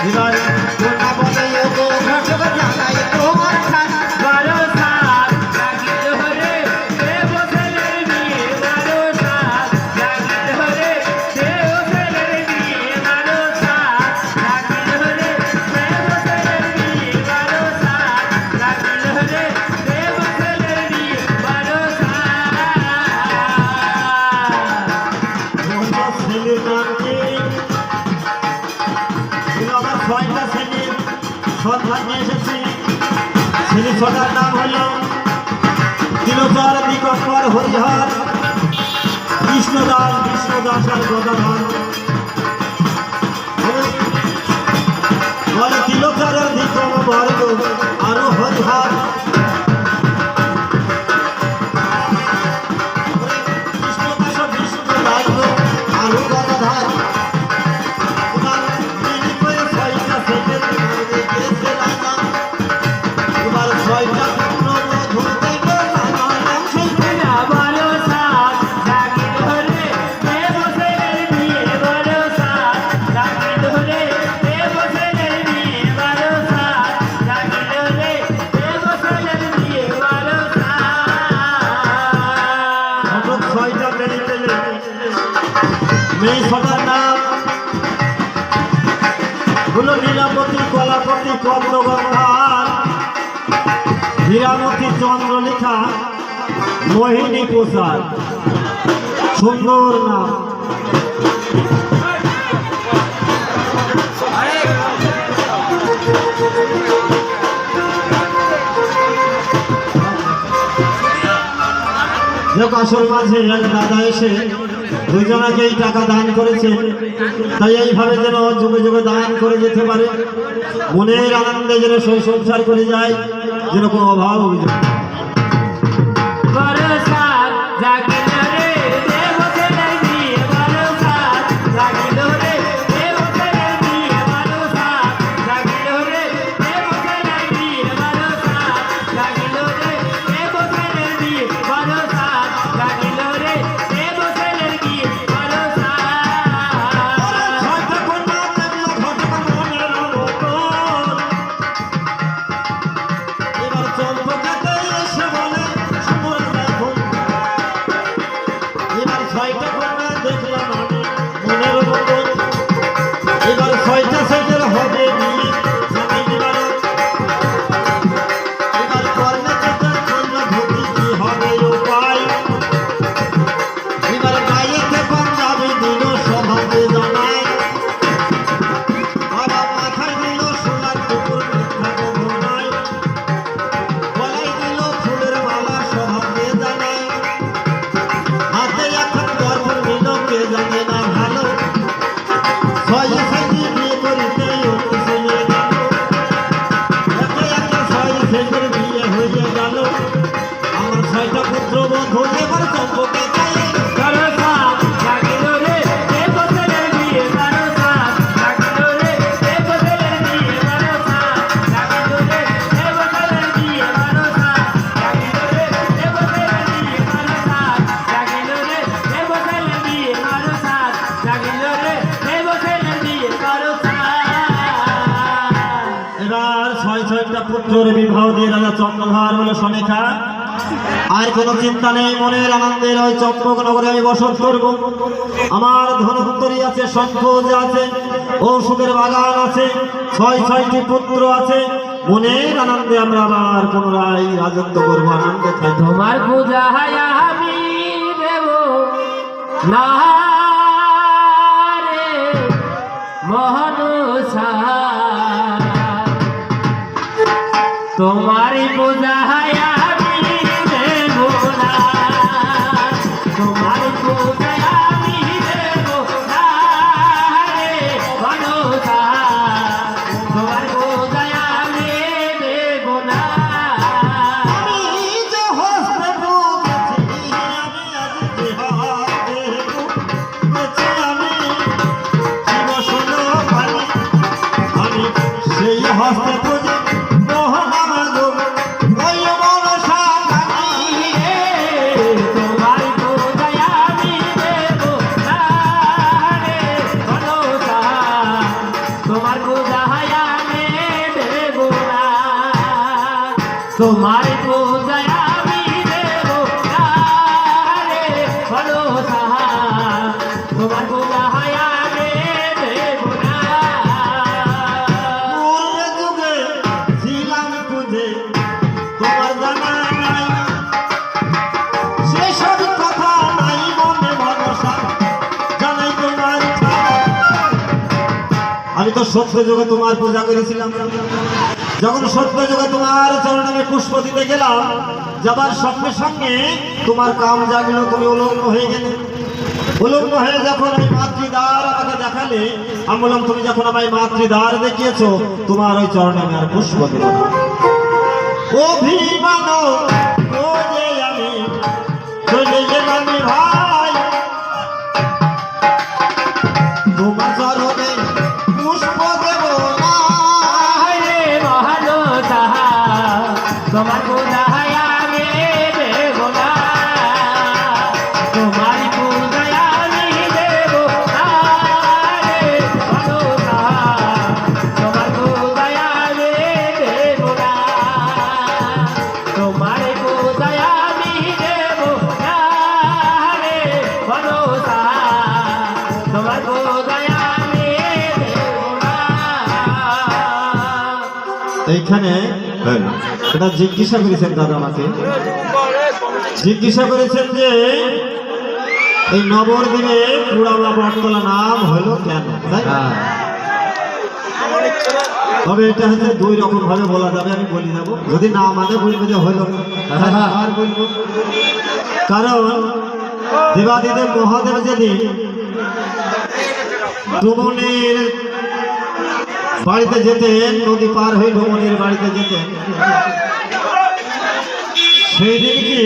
এবার কোনা বলে গো ঘটক জানাই তোমার খান বারো সাত লাগিল হরে দেব ছেলের বিয়ে বারো সাত লাগিল হরে দেব ছেলের বিয়ে বারো সাত লাগিল হরে দেব ছেলের বিয়ে বারো সাত লাগিল হরে দেব ছেলের বিয়ে বারো সাত ছেলের নামটি আমার 6টা ছেলের সন্ধান নিয়ে এসেছি। ছেলে ছটার নাম হল তিলোচর, দিগম্বর, হরিহর, কৃষ্ণদাস আর গদাধর। বলে তিলোচর, দিগম্বর আরো হরিহর, কৃষ্ণদাস আরো গদাধর। বারো সাত লাগিল হরে দেব ছেলের বিয়ে বারো সাত লাগিল হরে দেব ছেলের বিয়ে বারো সাত লাগিল হরে দেব ছেলের বিয়ে বারো সাত। 6টা মেয়ে ছটার নাম হলো লীলাবতী, কলাপতি, কন্দগন্ধার, হীরামতি, চন্দ্রলেখা, মোহিনী প্রসাদ। সুন্দর নাম। আসল মাঝে এক দাদা এসে দুজনাকেই টাকা দান করেছে, তাই এইভাবে যেন যুগে যুগে দান করে যেতে পারে, মনের আনন্দে যেন সংসার করে যায়, যেন কোনো অভাব অভিযোগ। বারো সাত লাগিল হরে দেব ছেলের বিয়ে বারো সাত লাগিল হরে দেব ছেলের বিয়ে বারো সাত লাগিল হরে দেব ছেলের বিয়ে বারো সাত লাগিল হরে দেব ছেলের বিয়ে বারো সাত লাগিল হরে দেব ছেলের বিয়ে বারো সাত। এবার চম্পকাতে এসে বলে সুমন দেখো, এবার 6টা কন্যা দেখলাম আমি মনের মতন, এবার 6টা সেটের হবে বিয়ে জামাই দিবারো। এবার কর্ণে চেতার কন্যা ধুতি কি হবে উপায়, এবার গায়েতে পাঞ্জাবি দিল সভাতে জানায়, বাবা মাথায় দিল সোনার কুকুর মিথ্যা ঘুমায়, গলায় দিল ফুলের মালা সভাতে জানায়, হাতে এখন গর্ভ নিল কে জানে না ভালো, 6 ছেলে বিয়ে করিতে অতি চলে গেল, একে একে 6 ছেলের বিয়ে হয়ে গেল, আমার 6টা পুত্র বধূ এবার চম্পকে চাই। বারো সাত লাগিল হরে দেব ছেলের বিয়ে বারো সাত লাগিল হরে দেব ছেলের বিয়ে বারো সাত লাগিল হরে দেব ছেলের বিয়ে বারো সাত লাগিল হরে দেব ছেলের বিয়ে বারো সাত লাগিল হরে দেব ছেলের বিয়ে বারো সাত লাগিল হরে দেব ছেলের বিয়ে বারো সাত। এবার 6টা পুত্রের বিবাহ দিয়ে রাজা চন্দ্রধার বলে সনেখা, আর কোনো চিন্তা নেই, মনের আনন্দের ওই চম্পকনগরে আমি বসত করব। আমার ধনন্তরী আছে, শঙ্খজ আছে, ঔষধের বাগান আছে, 6টি পুত্র আছে, মনের আনন্দে আমরা আবার পুনরায় রাজত্ব করবো, আনন্দে থাকবো। তোমার পূজা আমি দেব না রে মহানুষা, তোমার পূজা আমি দেব না, তোমার পূজা আমি দেব না রে মহানুষা, তোমার পূজা আমি দেব না। আমি যে হস্তে পুজেছি, আমি আজ যে হাতে পুজেছি, আমি শিব শোনো পারি, আমি সেই হস্তে পুজে তোমার পূজা তোমার পূজায় আমি দেব না রে ভরসা, তোমার পূজায় আমি দেব না। পূর্বে যুগে ছিলাম খুঁজে তোমার জানা নাই, সেসব কথা নাই মনে ভরসা, জানাই তোমার ছাড়া। আমি তো সত্য যুগে তোমার পূজা করেছিলাম, যখন সত্য যুগে তোমার চরণে আমি পুষ্প দিতে গেলাম, যাবার সঙ্গে সঙ্গে তোমার কাম জাগলো, তুমি উলঙ্গ হয়ে গেলে। উলঙ্গ হয়ে যখন ওই মাতৃদ্বার আমাকে দেখালে, আমি বললাম তুমি যখন আমায় মাতৃদ্বার দেখিয়েছো, তোমার ওই চরণে আমি আর পুষ্প দেব না। অভিমান করে আমি চলে গেলাম ভাই, তোমার চরণে পুষ্প দেব না। রে ভরসা, তোমার পূজায় আমি দেব না, তোমার পূজায় আমি দেব না রে ভরসা, তোমার পূজায় আমি দেব না, তোমার পূজায় আমি দেব না রে ভরসা, তোমার পূজায় আমি দেব না। এইখানে এটা জিজ্ঞাসা করেছেন দাদা আমাকে, জিজ্ঞাসা করেছেন যে এই নবদ্বীপে পুরালা বটতলা নাম হলো কেন, তাই না? তবে এটা হচ্ছে দুই রকম ভাবে বলা যাবে, আমি বলি যাবো, যদি না মানে বলবো যে হলো না, আর বলবো। কারণ দেবাদিদেব মহাদেব যেদিন ডুমনির বাড়িতে যেতেন, নদী পার হয়ে ডুমনির বাড়িতে যেতেন, সেই দিন কি